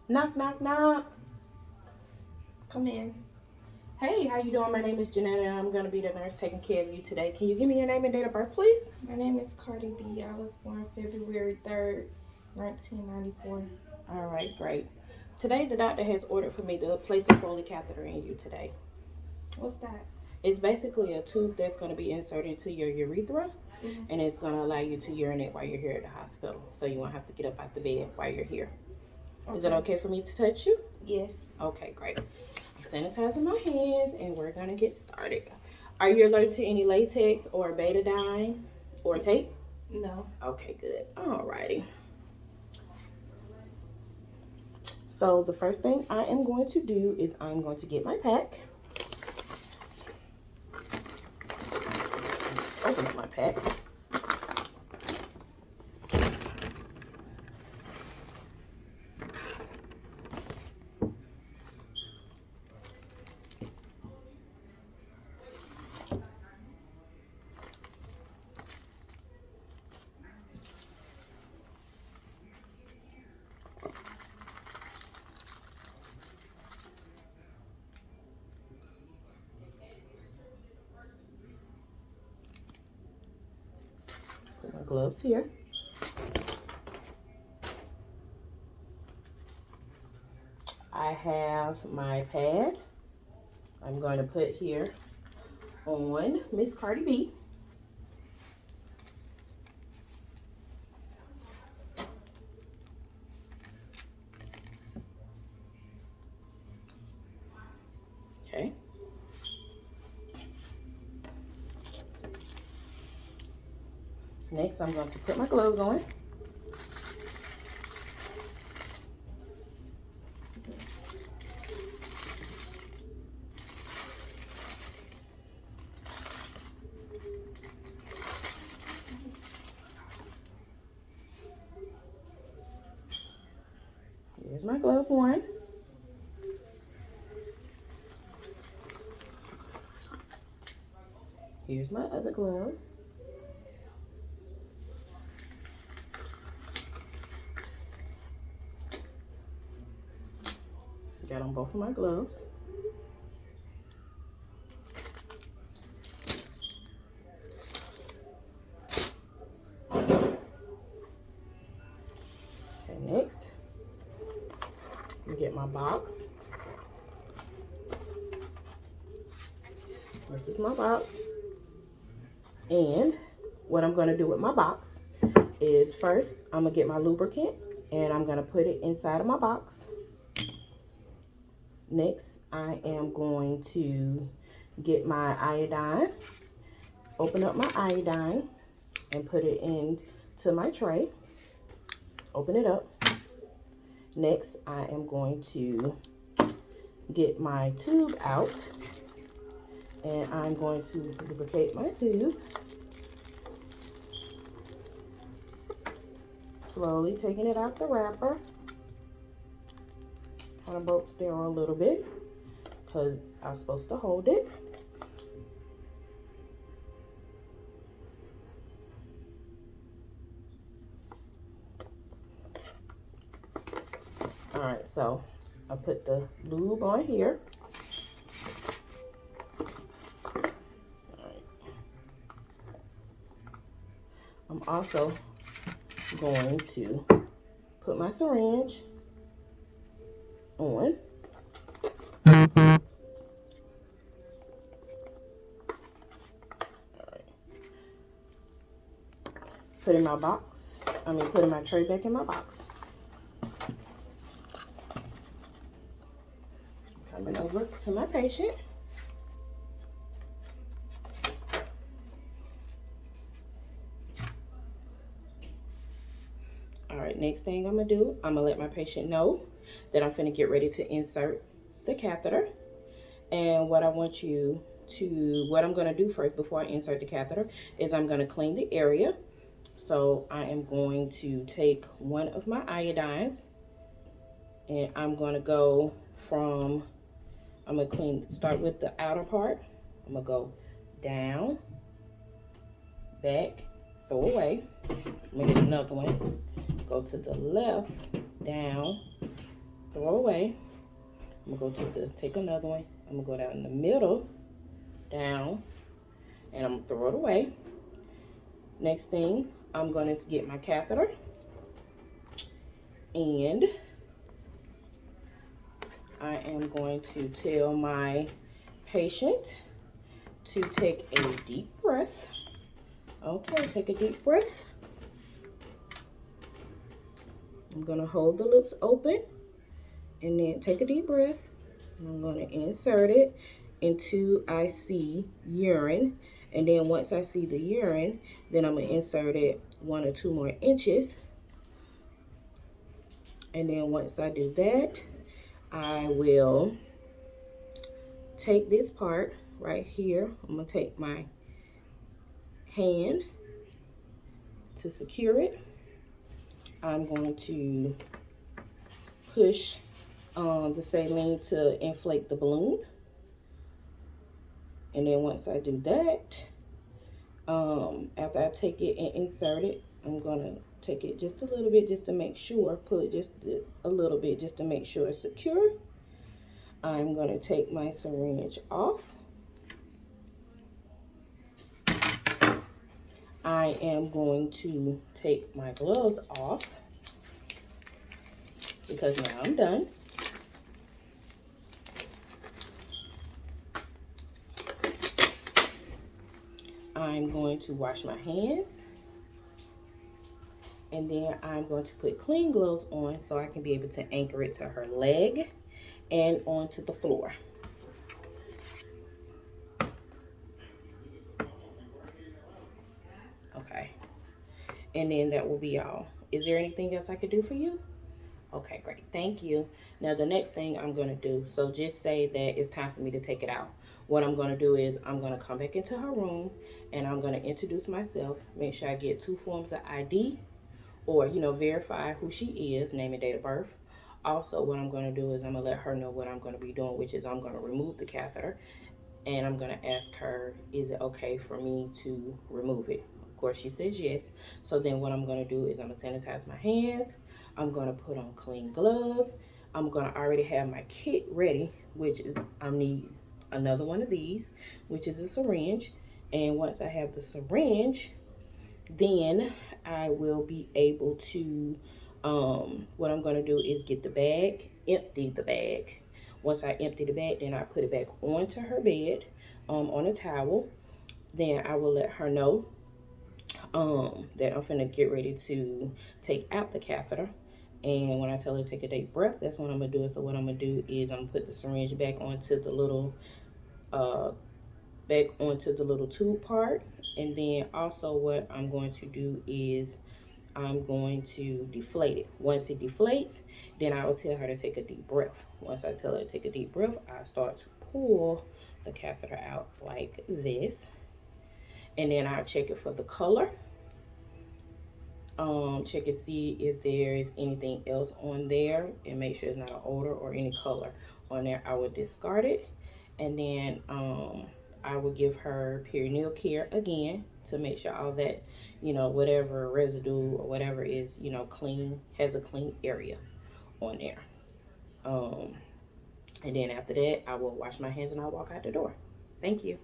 Knock, knock, knock. Come in. Hey, how you doing? My name is Janetta, and I'm going to be the nurse taking care of you today. Can you give me your name and date of birth, please? My name is Cardi B. I was born February 3rd, 1994. All right, great. Today, the doctor has ordered for me to place a Foley catheter in you today. What's that? It's basically a tube that's going to be inserted into your urethra, Mm-hmm. and it's going to allow you to urinate while you're here at the hospital, so you won't have to get up out the bed while you're here. Is it Okay. okay for me to touch you? Yes. Okay, great. I'm sanitizing my hands, and we're going to get started. Are you allergic to any latex or betadine or tape? No. Okay, good. Alrighty. So the first thing I am going to do is I'm going to get my pack. Open up my pack. Put my gloves here. I have my pad. I'm going to put here on Miss Cardi B. Okay. Next, I'm going to put my gloves on. Here's my glove one. Here's my other glove. Got on both of my gloves. Okay, next, you get my box. This is my box. And what I'm going to do with my box is first, I'm going to get my lubricant and I'm going to put it inside of my box. Next, I am going to get my iodine, open up my iodine and put it into my tray. Open it up. Next, I am going to get my tube out and I'm going to lubricate my tube. Slowly taking it out the wrapper. Kind of bulk sterile a little bit because I was supposed to hold it. All right, so I put the lube on here. All right. I'm also going to put my syringe on. All right. Put in my box. Putting my tray back in my box. Coming over to my patient. All right, next thing I'm gonna do, I'm gonna let my patient know that I'm finna get ready to insert the catheter. And what I'm gonna do first before I insert the catheter is I'm gonna clean the area. So I am going to take one of my iodines and I'm gonna go from, start with the outer part. I'm gonna go down, back, throw away. I'm gonna get another one. Go to the left, down, throw away. I'm gonna go to take another one. I'm gonna go down in the middle, down, and I'm gonna throw it away. Next thing, I'm going to get my catheter, and I am going to tell my patient to take a deep breath. Okay, take a deep breath. I'm going to hold the lips open and then take a deep breath. I'm going to insert it until I see urine. And then once I see the urine, then I'm going to insert it 1 or 2 more inches. And then once I do that, I will take this part right here. I'm going to take my hand to secure it. I'm going to push the saline to inflate the balloon. And then once I do that, after I take it and insert it, I'm going to take it just a little bit just to make sure, pull it just a little bit just to make sure it's secure. I'm going to take my syringe off. I am going to take my gloves off because now I'm done. I'm going to wash my hands, and then I'm going to put clean gloves on so I can be able to anchor it to her leg and onto the floor. Okay, and then that will be all. Is there anything else I could do for you? Okay, great, thank you. Now the next thing I'm gonna do, so just say that it's time for me to take it out. What I'm gonna do is I'm gonna come back into her room and I'm gonna introduce myself, make sure I get 2 forms of ID, or verify who she is, name and date of birth. Also, what I'm going to do is I'm going to let her know what I'm going to be doing, which is I'm going to remove the catheter, and I'm going to ask her, is it okay for me to remove it? Of course she says yes. So then what I'm going to do is I'm going to sanitize my hands, I'm going to put on clean gloves, I'm going to already have my kit ready, which is I need another one of these, which is a syringe. And once I have the syringe, then I will be able to, what I'm going to do is get the bag, empty the bag. Once I empty the bag, then I put it back onto her bed, on a towel. Then I will let her know that I'm finna get ready to take out the catheter. And when I tell her to take a deep breath, that's what I'm gonna do. So what I'm gonna do is I'm gonna put the syringe back onto the little tube part. And then also what I'm going to do is I'm going to deflate it. Once it deflates, then I will tell her to take a deep breath. Once I tell her to take a deep breath, I start to pull the catheter out like this. And then I'll check it for the color. Check and see if there is anything else on there and make sure it's not an odor or any color on there. I would discard it. And then I will give her perineal care again to make sure all that, whatever residue or whatever is, clean, has a clean area on there. And then after that, I will wash my hands and I'll walk out the door. Thank you.